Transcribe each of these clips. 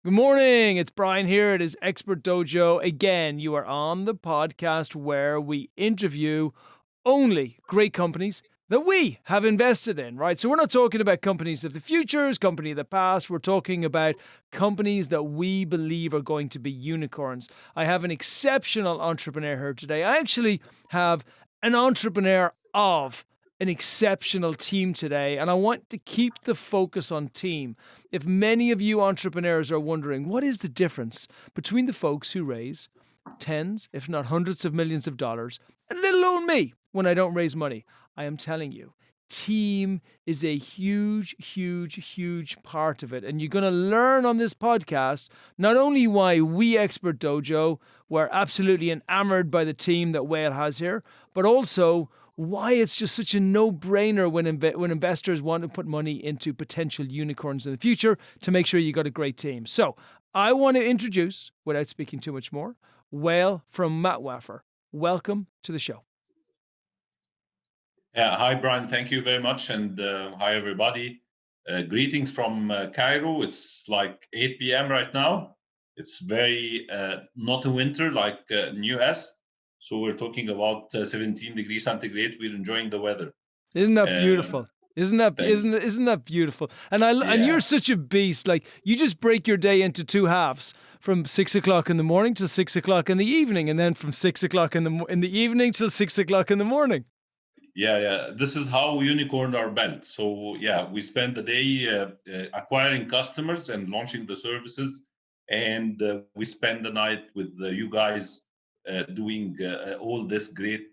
Good morning. It's Brian here. It is Expert Dojo. Again, you are on the podcast where we interview only great companies that we have invested in, right? So we're not talking about companies of the futures, company of the past. We're talking about companies that we believe are going to be unicorns. I have an exceptional entrepreneur here today. I actually have an entrepreneur of an exceptional team today, and I want to keep the focus on team. If many of you entrepreneurs are wondering, what is the difference between the folks who raise tens, if not hundreds of millions of dollars, and little old me when I don't raise money? I am telling you, team is a huge, huge, huge part of it. And you're going to learn on this podcast not only why we, Expert Dojo, were absolutely enamored by the team that Wael has here, but also why it's just such a no-brainer when investors want to put money into potential unicorns in the future to make sure you got a great team. So I want to introduce, without speaking too much more, Wael from Matwaffar. Welcome to the show. Yeah, hi, Brian. Thank you very much. And hi, everybody. Greetings from Cairo. It's like 8 p.m. right now. It's very not a winter like in US. So we're talking about 17 degrees centigrade. We're enjoying the weather. Isn't that beautiful? Isn't that beautiful? And you're such a beast. Like, you just break your day into two halves, from 6 o'clock in the morning to 6 o'clock in the evening, and then from 6 o'clock in the evening till 6 o'clock in the morning. Yeah. This is how unicorn are built. So yeah, we spend the day acquiring customers and launching the services, and we spend the night with you guys doing all this great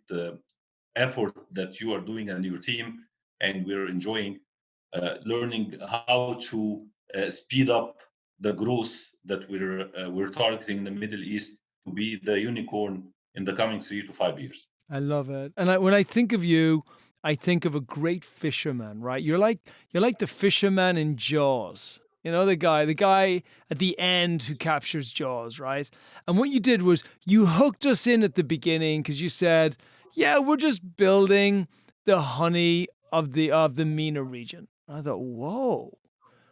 effort that you are doing and your team, and we're enjoying learning how to speed up the growth that we're targeting in the Middle East to be the unicorn in the coming 3 to 5 years. I love it. And when I think of you, I think of a great fisherman, right? You're like the fisherman in Jaws. You know, the guy at the end who captures Jaws, right? And what you did was you hooked us in at the beginning because you said, "Yeah, we're just building the honey of the MENA region." I thought, "Whoa,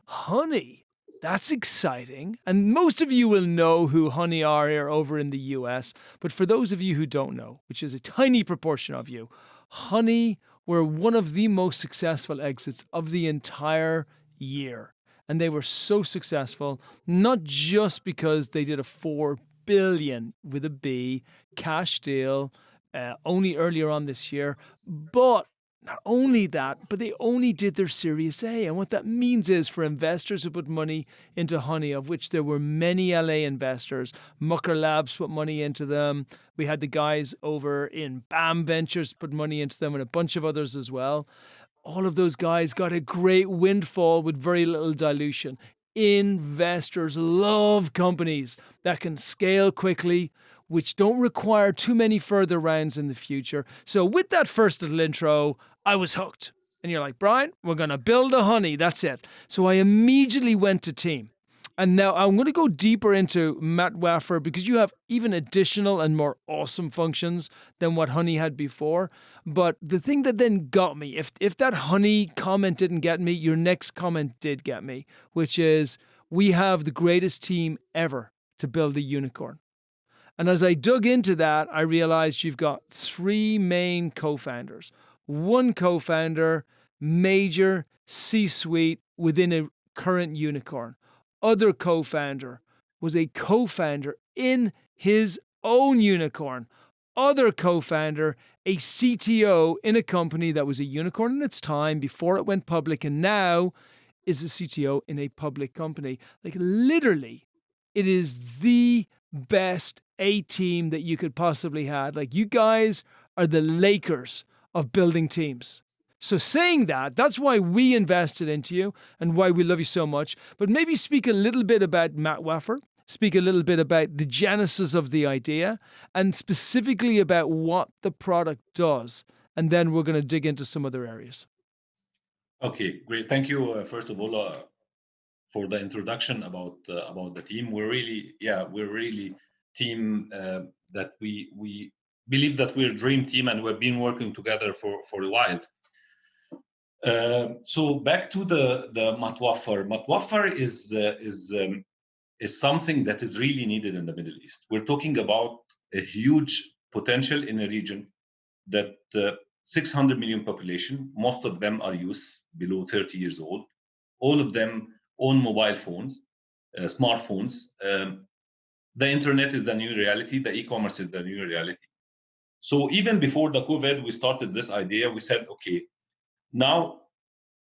honey. That's exciting." And most of you will know who Honey are here over in the US. But for those of you who don't know, which is a tiny proportion of you, Honey were one of the most successful exits of the entire year. And they were so successful, not just because they did a 4 billion with a B cash deal only earlier on this year, but not only that, but they only did their Series A. And what that means is for investors who put money into Honey, of which there were many LA investors, Mucker Labs put money into them. We had the guys over in BAM Ventures put money into them, and a bunch of others as well. All of those guys got a great windfall with very little dilution. Investors love companies that can scale quickly, which don't require too many further rounds in the future. So with that first little intro, I was hooked. And you're like, "Brian, we're going to build a Honey. That's it." So I immediately went to team. And now I'm going to go deeper into Matwaffar because you have even additional and more awesome functions than what Honey had before. But the thing that then got me, if that Honey comment didn't get me, your next comment did get me, which is we have the greatest team ever to build a unicorn. And as I dug into that, I realized you've got three main co-founders. One co-founder, major C-suite within a current unicorn. Other co-founder was a co-founder in his own unicorn. Other co-founder, a CTO in a company that was a unicorn in its time before it went public, and now is a CTO in a public company. Like, literally, it is the best A team that you could possibly have. Like, you guys are the Lakers of building teams. So saying that, that's why we invested into you and why we love you so much. But maybe speak a little bit about Matwaffar, speak a little bit about the genesis of the idea, and specifically about what the product does. And then we're going to dig into some other areas. Okay, great. Thank you, first of all, for the introduction about the team. We're really team that we believe that we're a dream team, and we've been working together for a while. So back to the Matwaffar. Matwaffar is is something that is really needed in the Middle East. We're talking about a huge potential in a region that 600 million population, most of them are youth below 30 years old. All of them own mobile phones, smartphones. The internet is the new reality. The e-commerce is the new reality. So even before the COVID, we started this idea. We said, okay, now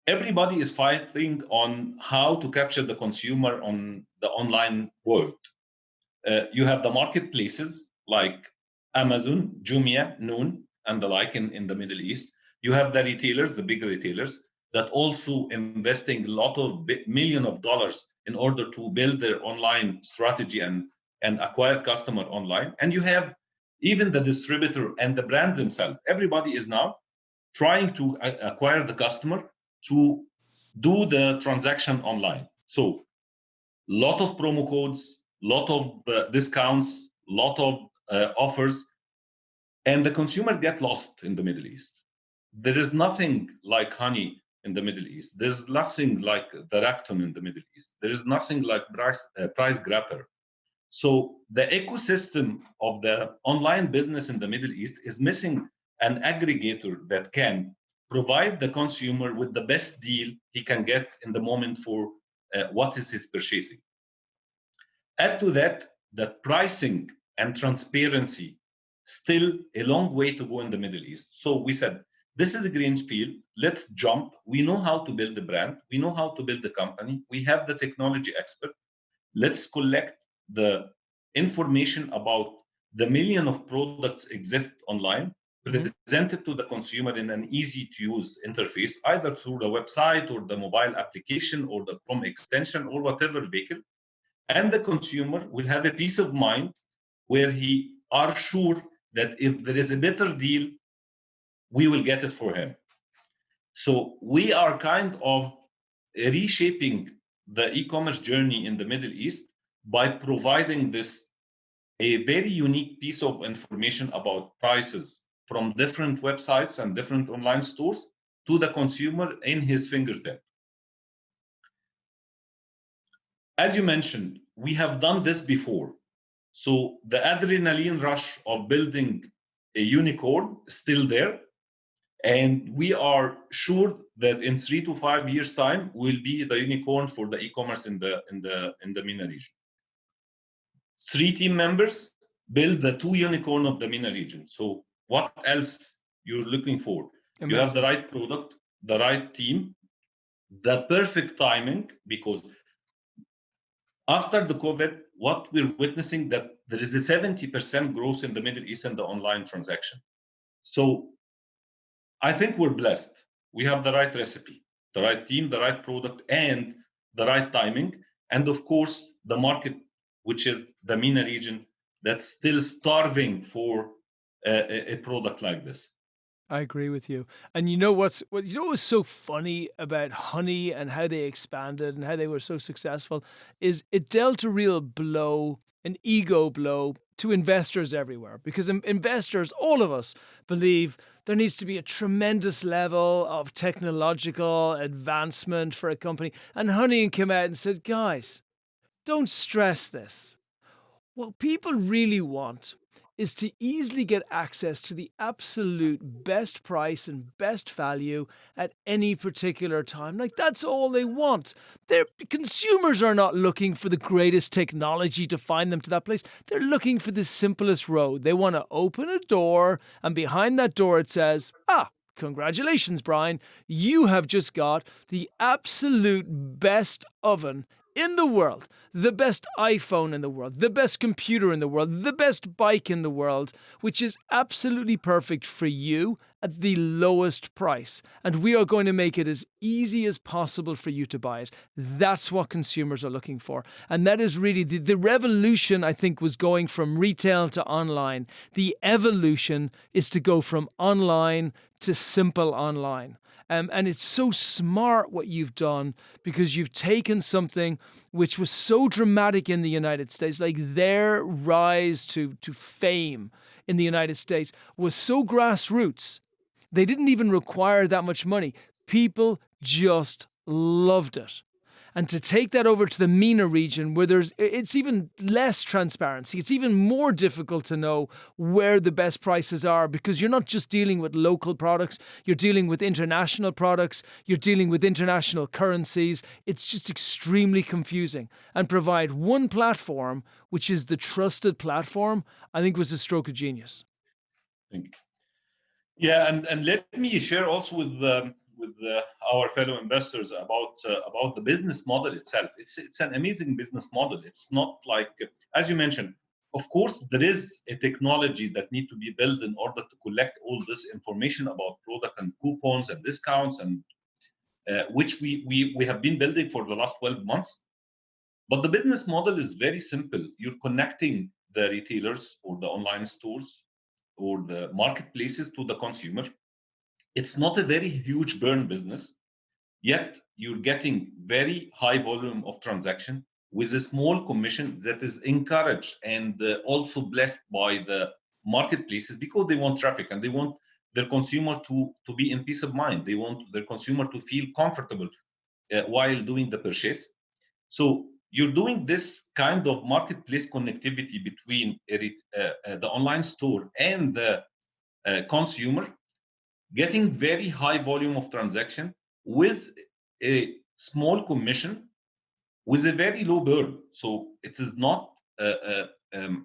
everybody is fighting on how to capture the consumer on the online world. You have the marketplaces like Amazon, Jumia, Noon, and the like in the Middle East. You have the retailers, the big retailers, that also investing a lot of millions of dollars in order to build their online strategy and acquire customer online. And you have even the distributor and the brand themselves. Everybody is now trying to acquire the customer to do the transaction online. So lot of promo codes, lot of discounts, lot of offers, and the consumer get lost in the Middle East. There is nothing like honey in the Middle East. There's nothing like the Rakton in the Middle East. There is nothing like price grabber. So the ecosystem of the online business in the Middle East is missing an aggregator that can provide the consumer with the best deal he can get in the moment for what is his purchasing. Add to that pricing and transparency, still a long way to go in the Middle East. So we said, this is a green field. Let's jump. We know how to build the brand. We know how to build the company. We have the technology expert. Let's collect the information about the million of products exist online, present it to the consumer in an easy to use interface, either through the website or the mobile application or the Chrome extension or whatever vehicle. And the consumer will have a peace of mind where he are sure that if there is a better deal, we will get it for him. So we are kind of reshaping the e-commerce journey in the Middle East by providing this a very unique piece of information about prices from different websites and different online stores to the consumer in his fingertip. As you mentioned, we have done this before. So the adrenaline rush of building a unicorn is still there. And we are sure that in 3 to 5 years' time, we'll be the unicorn for the e-commerce in the MENA region. 3 team members build the 2 unicorn of the MENA region. So what else you're looking for? Amazing. You have the right product, the right team, the perfect timing, because after the COVID, what we're witnessing that there is a 70% growth in the Middle East in the online transaction. So I think we're blessed. We have the right recipe, the right team, the right product, and the right timing. And of course, the market, which is the MENA region, that's still starving for a product like this. I agree with you. And you know what's so funny about honey and how they expanded and how they were so successful is it dealt a real blow, an ego blow to investors everywhere, because investors, all of us, believe there needs to be a tremendous level of technological advancement for a company. And Honey came out and said, guys, don't stress this. What people really want is to easily get access to the absolute best price and best value at any particular time. Like, that's all they want. Their consumers are not looking for the greatest technology to find them to that place. They're looking for the simplest road. They want to open a door, and behind that door it says, congratulations, Brian. You have just got the absolute best oven in the world, the best iPhone in the world, the best computer in the world, the best bike in the world, which is absolutely perfect for you at the lowest price. And we are going to make it as easy as possible for you to buy it. That's what consumers are looking for. And that is really the revolution, I think, was going from retail to online. The evolution is to go from online to simple online. And it's so smart what you've done, because you've taken something which was so dramatic in the United States, like their rise to fame in the United States was so grassroots. They didn't even require that much money. People just loved it. And to take that over to the MENA region where it's even less transparency, it's even more difficult to know where the best prices are, because you're not just dealing with local products, you're dealing with international products, you're dealing with international currencies. It's just extremely confusing. And provide one platform, which is the trusted platform, I think was a stroke of genius. Thank you. Yeah, and let me share also with our fellow investors about the business model itself. It's an amazing business model. It's not like, as you mentioned, of course, there is a technology that need to be built in order to collect all this information about product and coupons and discounts, and which we have been building for the last 12 months. But the business model is very simple. You're connecting the retailers or the online stores or the marketplaces to the consumer. It's not a very huge burn business, yet you're getting very high volume of transaction with a small commission that is encouraged and also blessed by the marketplaces, because they want traffic and they want their consumer to be in peace of mind. They want their consumer to feel comfortable while doing the purchase. So you're doing this kind of marketplace connectivity between the online store and the consumer, getting very high volume of transaction with a small commission with a very low burn. So it is not a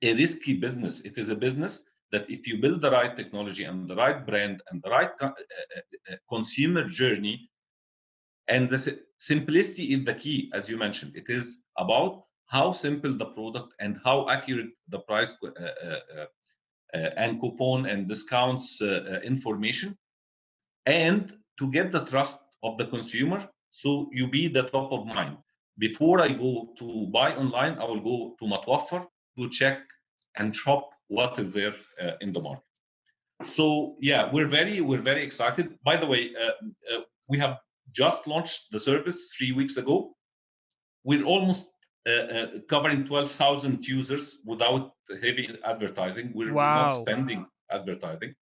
risky business. It is a business that if you build the right technology and the right brand and the right consumer journey, and the simplicity is the key, as you mentioned. It is about how simple the product and how accurate the price and coupon and discounts information, and to get the trust of the consumer, so you be the top of mind. Before I go to buy online, I will go to Matwaffar to check and shop what is there in the market. So yeah, we're very excited. By the way, we have just launched the service 3 weeks ago. We're almost covering 12,000 users without heavy advertising. We're not spending advertising.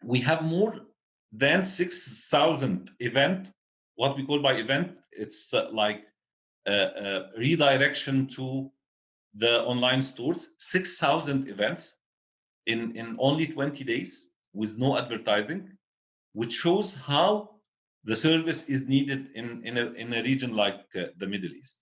We have more than 6,000 event. What we call by event, it's like redirection to the online stores. 6,000 events in only 20 days with no advertising, which shows how the service is needed in a region like the Middle East.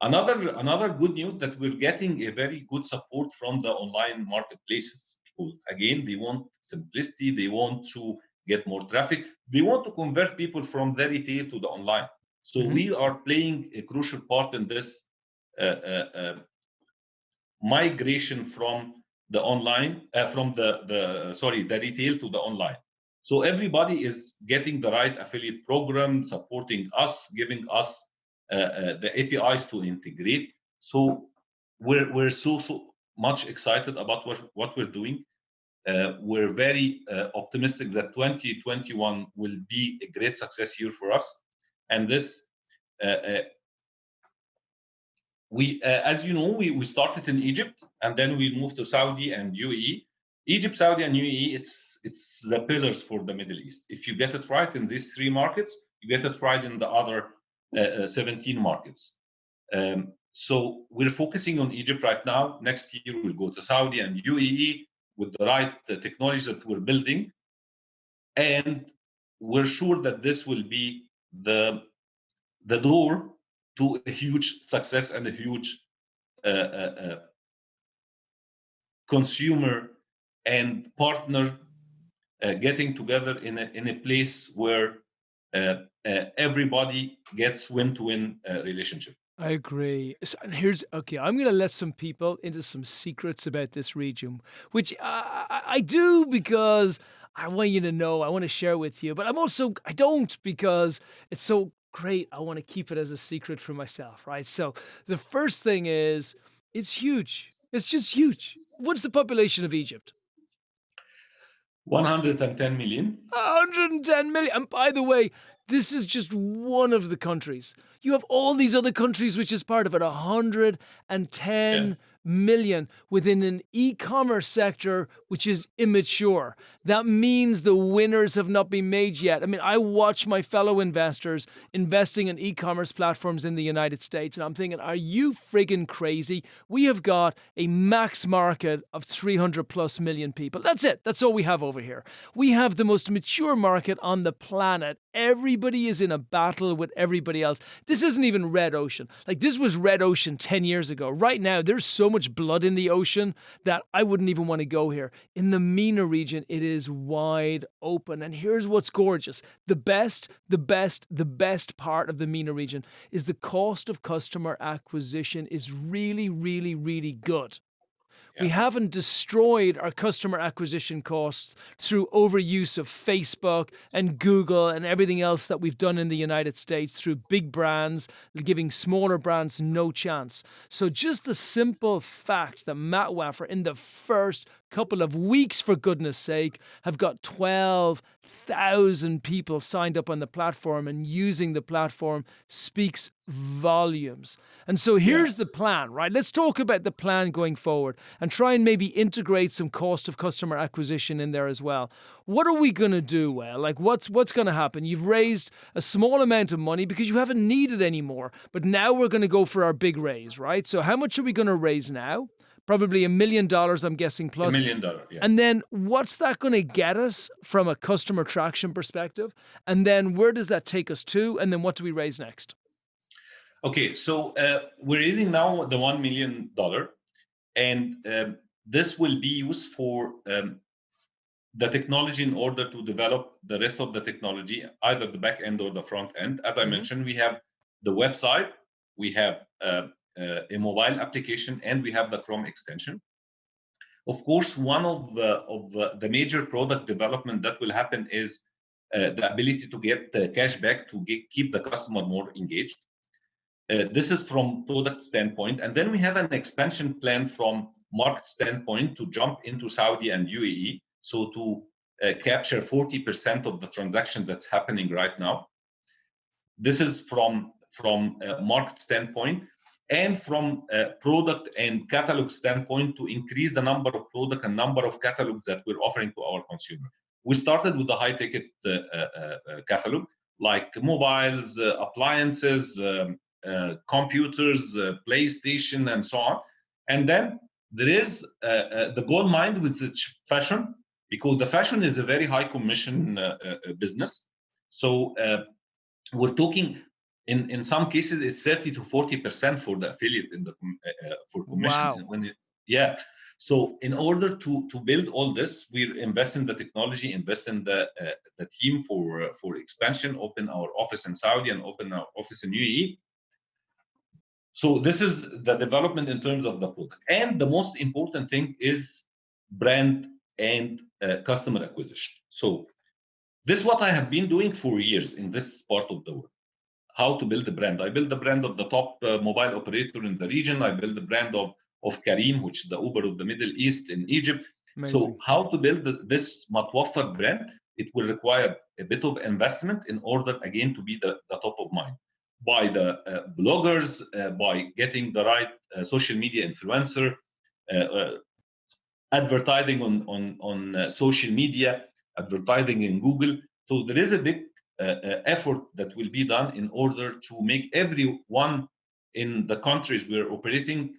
Another good news that we're getting a very good support from the online marketplaces. Because again, they want simplicity, they want to get more traffic, they want to convert people from the retail to the online. So we are playing a crucial part in this migration from the online, from the retail to the online. So everybody is getting the right affiliate program, supporting us, giving us the APIs to integrate. So we're so much excited about what we're doing. We're very optimistic that 2021 will be a great success year for us. And this, as you know, we started in Egypt, and then we moved to Saudi and UAE. Egypt, Saudi, and UAE, it's the pillars for the Middle East. If you get it right in these 3 markets, you get it right in the other 17 markets. So we're focusing on Egypt right now. Next year, we'll go to Saudi and UAE with the right technologies that we're building. And we're sure that this will be the door to a huge success and a huge consumer and partner getting together in a place where everybody gets win-to-win relationship. I agree. So, and I'm going to let some people into some secrets about this region, which I do because I want you to know, I want to share with you, but I don't because it's so great. I want to keep it as a secret for myself, right? So the first thing is, it's huge. It's just huge. What's the population of Egypt? 110 million. 110 million. And by the way, this is just one of the countries. You have all these other countries which is part of it. 110 million within an e-commerce sector which is immature. That means the winners have not been made yet. I mean, I watch my fellow investors investing in e-commerce platforms in the United States, and I'm thinking, are you friggin' crazy? We have got a max market of 300 plus million people. That's it. That's all we have over here. We have the most mature market on the planet. Everybody is in a battle with everybody else. This isn't even red ocean. Like, this was red ocean 10 years ago. Right now, there's so much blood in the ocean that I wouldn't even want to go here. In the MENA region, it is wide open. And here's what's gorgeous. The best part of the MENA region is the cost of customer acquisition is really, really, really good. We haven't destroyed our customer acquisition costs through overuse of Facebook and Google and everything else that we've done in the United States through big brands, giving smaller brands no chance. So just the simple fact that Matwaffar, in the first couple of weeks, for goodness sake, have got 12,000 people signed up on the platform and using the platform speaks volumes. And so here's the plan, right? Let's talk about the plan going forward and try and maybe integrate some cost of customer acquisition in there as well. What are we going to do, Wael? Like, what's going to happen? You've raised a small amount of money because you haven't needed any more, but now we're going to go for our big raise, right? So how much are we going to raise now? Probably $1 million, I'm guessing, plus. $1 million, yeah. And then what's that going to get us from a customer traction perspective? And then where does that take us to? And then what do we raise next? Okay, so we're raising now the $1 million, and this will be used for the technology in order to develop the rest of the technology, either the back end or the front end. As I mentioned, we have the website, we have a mobile application, and we have the Chrome extension. Of course, one of the major product development that will happen is the ability to get cash back to keep the customer more engaged. This is from product standpoint, and then we have an expansion plan from market standpoint to jump into Saudi and UAE, so to capture 40% of the transaction that's happening right now. This is from market standpoint, and from product and catalog standpoint to increase the number of product and number of catalogs that we're offering to our consumer. We started with the high ticket catalog, like mobiles, appliances, computers, PlayStation, and so on. And then there is the gold mine with the fashion, because the fashion is a very high commission business. So we're talking, in some cases, it's 30 to 40% for the affiliate in the for commission. Wow. So in order to build all this, we invest in the technology, invest in the team for expansion, open our office in Saudi and open our office in UAE. So this is the development in terms of the product. And the most important thing is brand and customer acquisition. So this is what I have been doing for years in this part of the world. How to build a brand. I built the brand of the top mobile operator in the region. I built the brand of Careem, which is the Uber of the Middle East in Egypt. Amazing. So how to build this Matwaffar brand? It will require a bit of investment in order, again, to be the top of mind. By the bloggers, by getting the right social media influencer, advertising on social media, advertising in Google. So there is a big effort that will be done in order to make everyone in the countries we're operating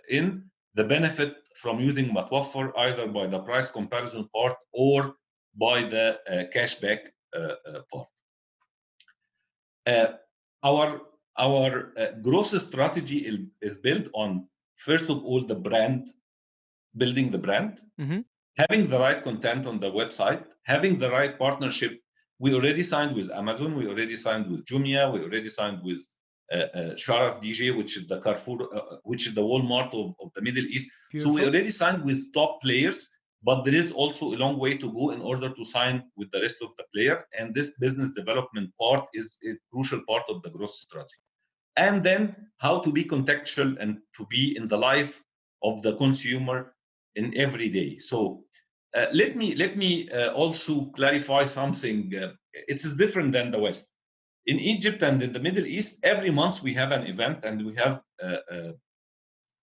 in the benefit from using Matwaffar, either by the price comparison part or by the cashback part. Our growth strategy is built on, first of all, the brand, building the brand, having the right content on the website, having the right partnership. We already signed with Amazon, we already signed with Jumia, we already signed with Sharaf DJ, which is the Carrefour, which is the Walmart of the Middle East. Beautiful. So we already signed with top players, but there is also a long way to go in order to sign with the rest of the player. And this business development part is a crucial part of the growth strategy. And then how to be contextual and to be in the life of the consumer in every day. So let me also clarify something. It's different than the West. In Egypt and in the Middle East, every month we have an event and we have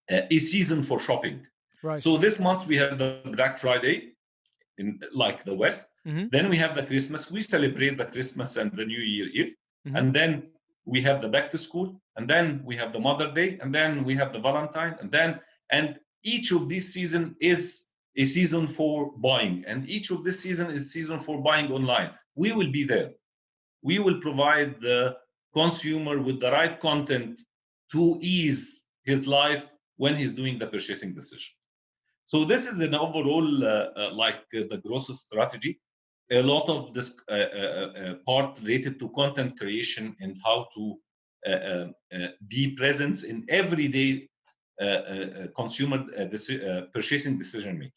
a season for shopping. Right. So this month we have the Black Friday in like the West. Mm-hmm. Then we have the Christmas. We celebrate the Christmas and the New Year Eve. Mm-hmm. And then we have the back to school. And then we have the Mother Day. And then we have the Valentine. And each of these season is a season for buying. And each of this season is season for buying online. We will be there. We will provide the consumer with the right content to ease his life when he's doing the purchasing decision. So this is an overall the growth strategy. A lot of this part related to content creation and how to be present in everyday consumer purchasing decision making.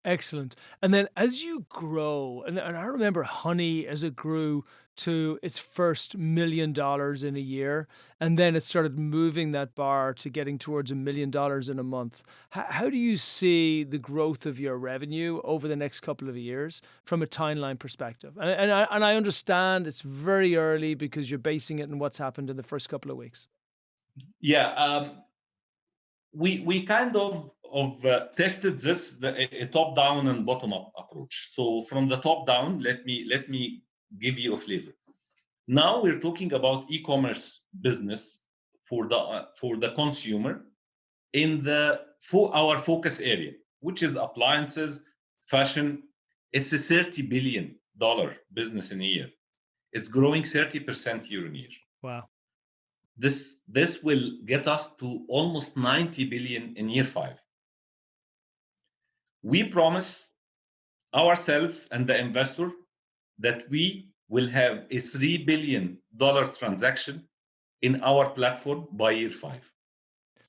Excellent. And then as you grow, and I remember Honey as it grew to its first $1 million in a year, and then it started moving that bar to getting towards $1 million in a month. How do you see the growth of your revenue over the next couple of years from a timeline perspective? And I understand it's very early because you're basing it on what's happened in the first couple of weeks. Yeah, we kind of tested this a top down and bottom up approach. So from the top down, let me give you a flavor. Now we're talking about e-commerce business for the consumer in our focus area, which is appliances, fashion. It's a $30 billion business in a year. It's growing 30% year on year. Wow. This will get us to almost 90 billion in year 5. We promise ourselves and the investor that we will have a $3 billion transaction in our platform by year 5.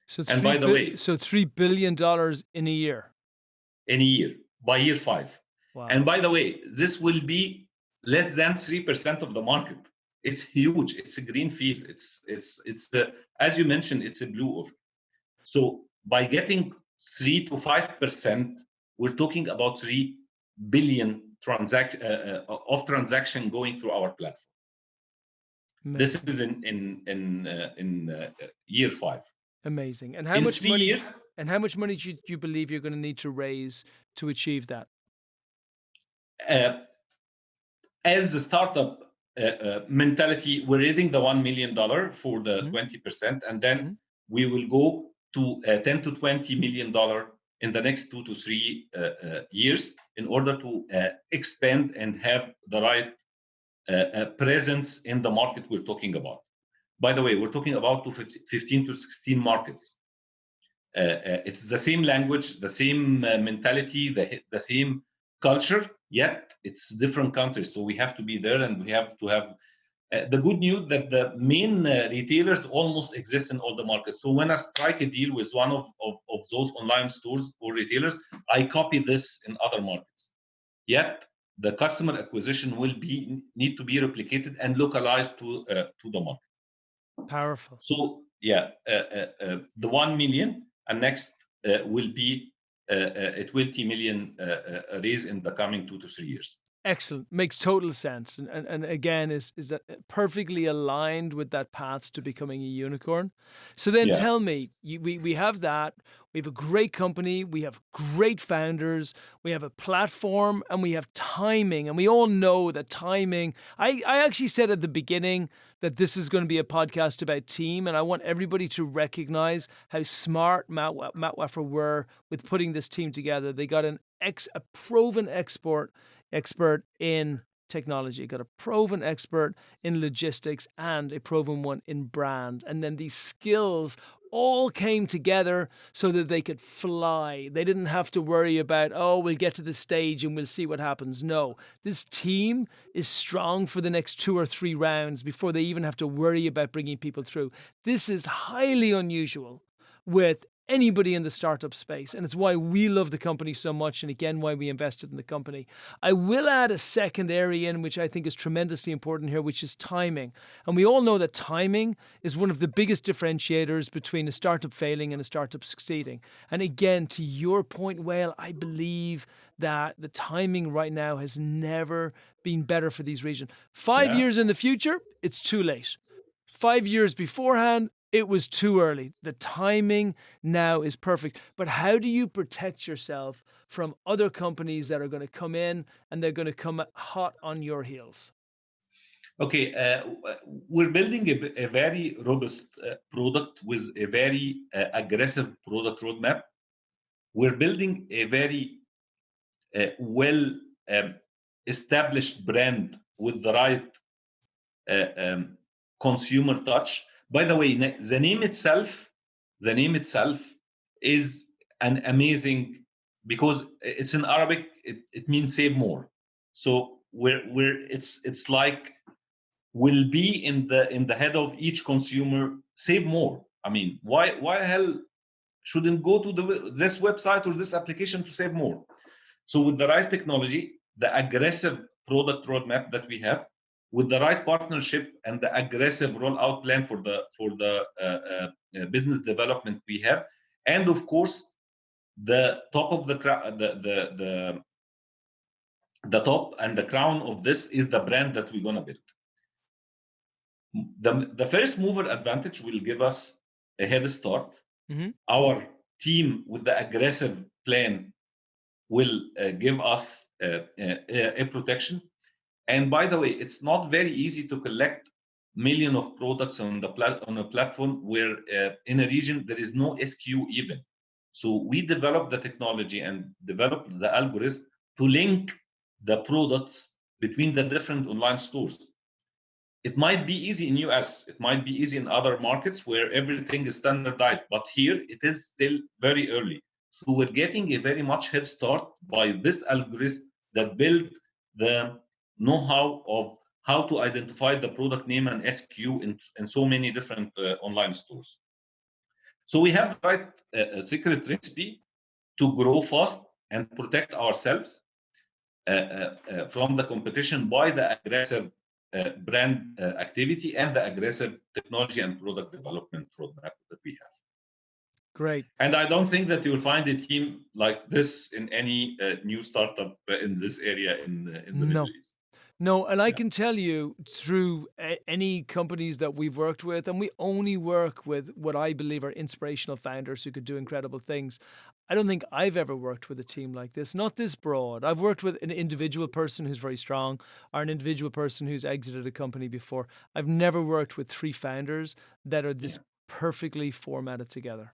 So and by the way, so $3 billion in a year. In a year by year 5. Wow. And by the way, this will be less than 3% of the market. It's huge. It's a green field. It's the, as you mentioned, it's a blue ocean. So by getting 3 to 5%, we're talking about 3 billion transaction going through our platform. Amazing. This is in year 5. Amazing. And how much money? And how much money do you believe you're going to need to raise to achieve that? As a startup mentality, we're raising the $1 million for the 20%, and then we will go to $10 to $20 million in the next 2 to 3 years in order to expand and have the right presence in the market we're talking about. By the way, we're talking about 15 to 16 markets. It's the same language, the same mentality, the same culture, yet it's different countries. So we have to be there, and we have to have the good news that the main retailers almost exist in all the markets. So when I strike a deal with one of those online stores or retailers, I copy this in other markets. Yet the customer acquisition will need to be replicated and localized to the market. Powerful. So yeah, the 1 million and next will be a 20 million raise in the coming 2 to 3 years. Excellent. Makes total sense. And again, is that perfectly aligned with that path to becoming a unicorn. So then tell me, we have that. We have a great company. We have great founders. We have a platform, and we have timing. And we all know that timing, I actually said at the beginning that this is going to be a podcast about team. And I want everybody to recognize how smart Matwaffar were with putting this team together. They got a proven expert in technology, got a proven expert in logistics, and a proven one in brand. And then these skills all came together so that they could fly. They didn't have to worry about, oh, we'll get to the stage and we'll see what happens. No, this team is strong for the next 2 or 3 rounds before they even have to worry about bringing people through. This is highly unusual with anybody in the startup space. And it's why we love the company so much, and again, why we invested in the company. I will add a second area in which I think is tremendously important here, which is timing. And we all know that timing is one of the biggest differentiators between a startup failing and a startup succeeding. And again, to your point, Wael, I believe that the timing right now has never been better for these regions. 5 years in the future, it's too late. 5 years beforehand, It was too early. The timing now is perfect. But how do you protect yourself from other companies that are going to come in and they're going to come hot on your heels? Okay, we're building a very robust product with a very aggressive product roadmap. We're building a very well established brand with the right consumer touch. By the way, the name itself is an amazing, because it's in Arabic. It means save more. So it's like will be in the head of each consumer, save more. I mean, why hell shouldn't go to this website or this application to save more? So with the right technology, the aggressive product roadmap that we have, with the right partnership and the aggressive rollout plan for the business development we have, and of course the top of the top and the crown of this is the brand that we're gonna build. The first mover advantage will give us a head start. Mm-hmm. Our team with the aggressive plan will give us a protection. And by the way, it's not very easy to collect million of products on a platform where in a region there is no SKU even. So we developed the technology and developed the algorithm to link the products between the different online stores. It might be easy in US, it might be easy in other markets where everything is standardized, but here it is still very early. So we're getting a very much head start by this algorithm that build the know-how of how to identify the product name and SKU in so many different online stores. So we have the right secret recipe to grow fast and protect ourselves from the competition by the aggressive brand activity and the aggressive technology and product development roadmap that we have. Great. And I don't think that you'll find a team like this in any new startup in this area in the Middle East. No, and I can tell you through any companies that we've worked with, and we only work with what I believe are inspirational founders who could do incredible things. I don't think I've ever worked with a team like this, not this broad. I've worked with an individual person who's very strong or an individual person who's exited a company before. I've never worked with three founders that are this perfectly formatted together.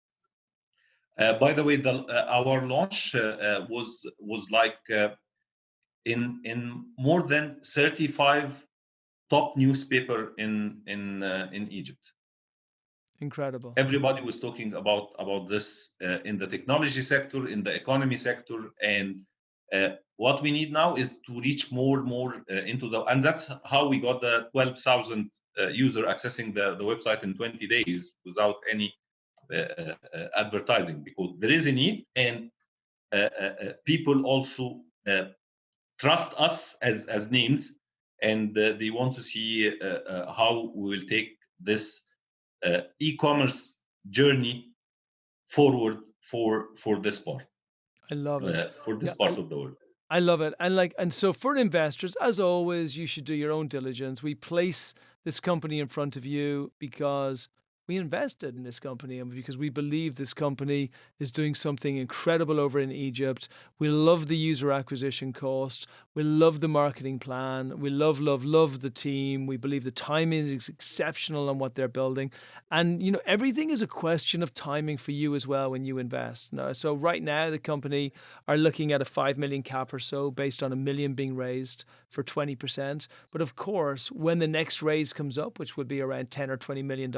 By the way, our launch was like in more than 35 top newspaper in Egypt. Incredible. Everybody was talking about this in the technology sector, in the economy sector, and what we need now is to reach more into and that's how we got the 12,000 user accessing the website in 20 days without any advertising, because there is a need, and people also trust us as names, and they want to see how we will take this e-commerce journey forward for this part. I love it. For this part of the world. I love it. And so for investors, as always, you should do your own diligence. We place this company in front of you because we invested in this company and because we believe this company is doing something incredible over in Egypt. We love the user acquisition cost. We love the marketing plan. We love the team. We believe the timing is exceptional on what they're building. And, you know, everything is a question of timing for you as well when you invest. Now, so right now, the company are looking at a 5 million cap or so based on $1 million being raised for 20%. But of course, when the next raise comes up, which would be around 10 or $20 million,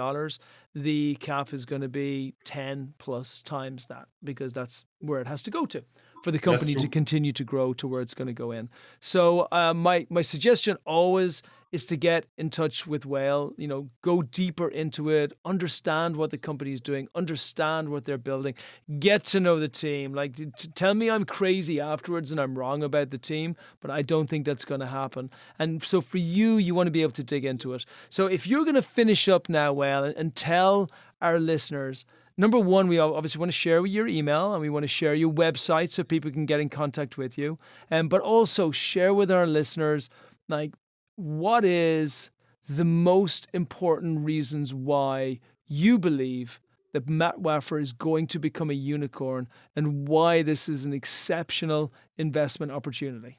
the cap is going to be 10 plus times that, because that's where it has to go to for the company to continue to grow to where it's going to go in. So my suggestion always is to get in touch with Wael, you know, go deeper into it, understand what the company is doing, understand what they're building, get to know the team. Like, tell me I'm crazy afterwards and I'm wrong about the team, but I don't think that's going to happen. And so for you, you want to be able to dig into it. So if you're going to finish up now, Wael, and tell our listeners, number one, we obviously want to share your email and we want to share your website so people can get in contact with you. But also share with our listeners, like, what is the most important reasons why you believe that Matwaffar is going to become a unicorn and why this is an exceptional investment opportunity.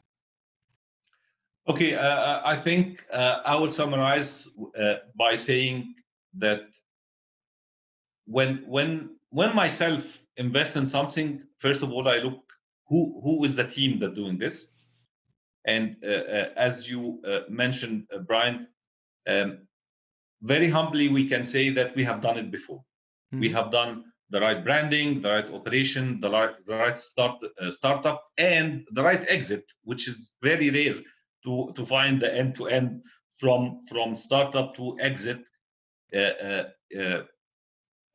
Okay, I think I will summarize by saying that when myself invest in something, first of all, I look who is the team that doing this, and as you mentioned, Brian, um, very humbly we can say that we have done it before. We have done the right branding, the right operation, the right startup, and the right exit, which is very rare to find the end to end from startup to exit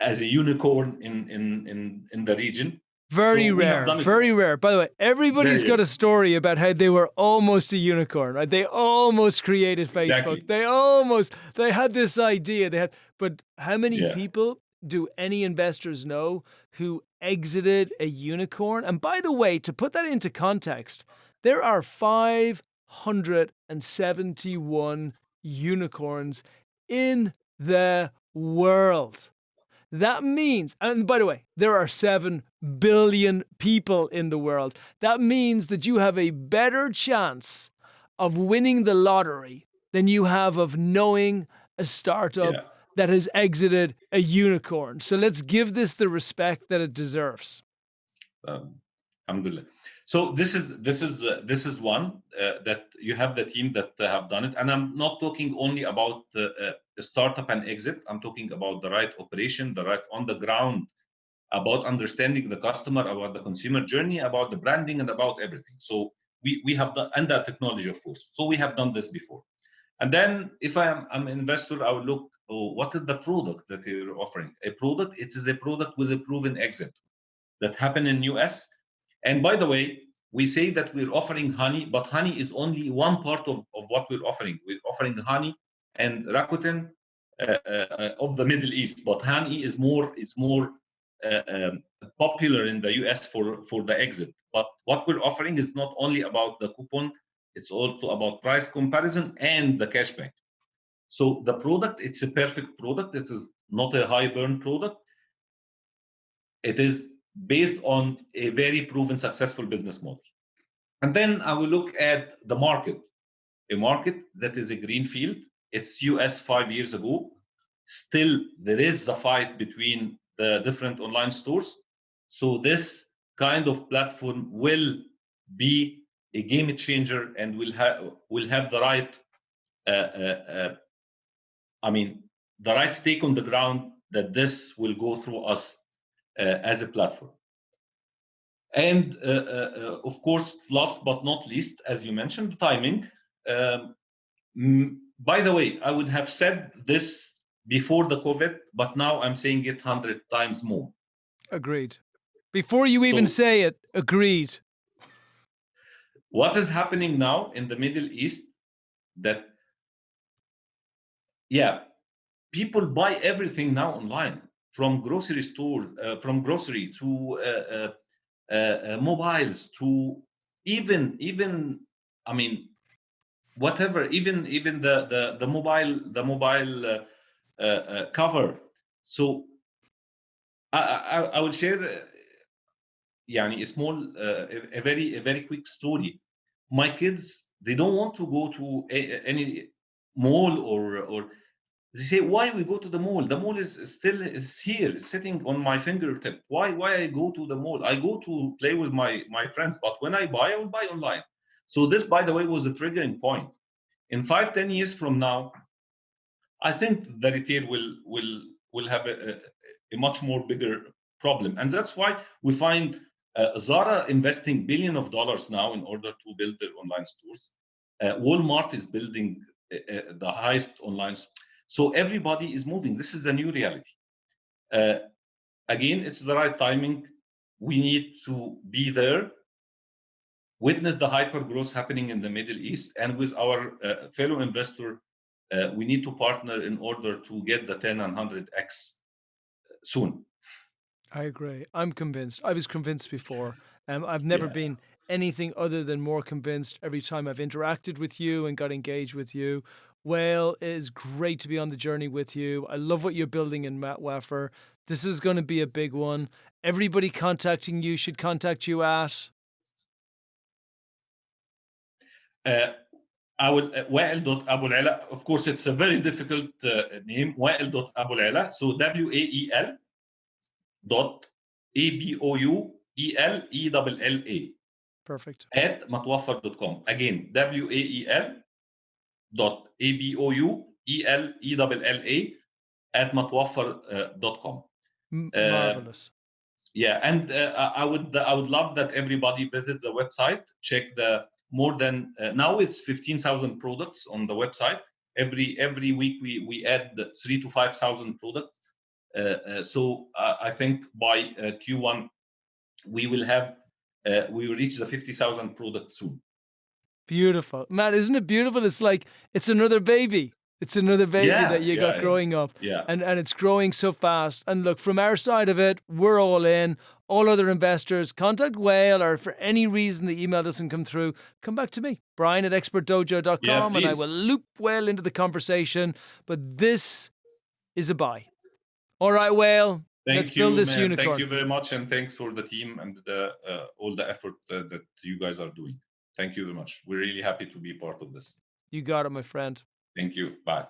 as a unicorn in the region. Very So we have rare, done it very rare. By the way, everybody's very got a story about how they were almost a unicorn, right? They almost created Facebook. exactly. They had this idea. But how many Yeah, people do any investors know who exited a unicorn? And by the way, to put that into context, there are 571 unicorns in the world. That means, and by the way, there are 7 billion people in the world. That means that you have a better chance of winning the lottery than you have of knowing a startup yeah. that has exited a unicorn. So let's give this the respect that it deserves. Alhamdulillah. So this is one that you have the team that have done it, and I'm not talking only about startup and exit. I'm talking about the right operation, the right on the ground, about understanding the customer, about the consumer journey, about the branding, and about everything. So we have done, and that technology, of course. So we have done this before. And then if I'm an investor, I would look, oh, what is the product that you're offering? A product, it is a product with a proven exit that happened in US. And by the way, we say that we're offering honey, but honey is only one part of what we're offering. We're offering honey and Rakuten of the Middle East, but honey is more popular in the US for the exit. But what we're offering is not only about the coupon, it's also about price comparison and the cashback. So the product, it's a perfect product. It is not a high burn product. It is based on a very proven successful business model. And then I will look at the market, a market that is a green field. It's US 5 years ago. Still, there is a fight between the different online stores. So this kind of platform will be a game changer and will have the right, the right stake on the ground that this will go through us as a platform. And of course, last but not least, as you mentioned, timing. By the way, I would have said this before the COVID, but now I'm saying it 100 times more. Agreed. Before you even So say it, agreed. what is happening now in the Middle East, that, yeah, people buy everything now online, from grocery store, from grocery to mobiles, to even whatever, even the mobile cover. So I will share a small a very quick story. My kids, they don't want to go to any mall, or they say, why we go to the mall? The mall is here, it's sitting on my fingertip. Why I go to the mall? I go to play with my friends, but when I buy, I will buy online. So this, by the way, was a triggering point. In 5-10 years from now, I think the retail will have a much more bigger problem, and that's why we find Zara investing billions of dollars now in order to build their online stores. Walmart is building the highest online. So everybody is moving. This is a new reality. Again, it's the right timing. We need to be there, witness the hyper growth happening in the Middle East, and with our fellow investor, we need to partner in order to get the 10 and 100x soon. I agree. I'm convinced. I was convinced before. I've never Yeah. been anything other than more convinced every time I've interacted with you and got engaged with you. Wael, it is great to be on the journey with you. I love what you're building in Matwaffar. This is going to be a big one. Everybody contacting you should contact you at. I will Wael.Abou ElElla. Of course, it's a very difficult name. Wael.Abou ElElla. So Wael dot ABOUELELLA Perfect. at matwaffar.com. Again, Wael dot ABOUELELLA at matwaffar.com. Marvelous. Yeah, and I would love that everybody visit the website, check the more than now it's 15,000 products on the website. Every week we add 3,000 to 5,000 products. So I think by Q1 we will reach the 50,000 products soon. Beautiful. Matt, isn't it beautiful? It's like it's another baby. It's another baby that you got growing up. Yeah. And it's growing so fast. And look, from our side of it, we're all in. All other investors, contact Wael, or for any reason the email doesn't come through, come back to me, Brian at expertdojo.com, and I will loop Wael into the conversation. But this is a buy. All right, Wael. Let's build this unicorn. Thank you very much, and thanks for the team and all the effort that you guys are doing. Thank you very much. We're really happy to be part of this. You got it, my friend. Thank you. Bye.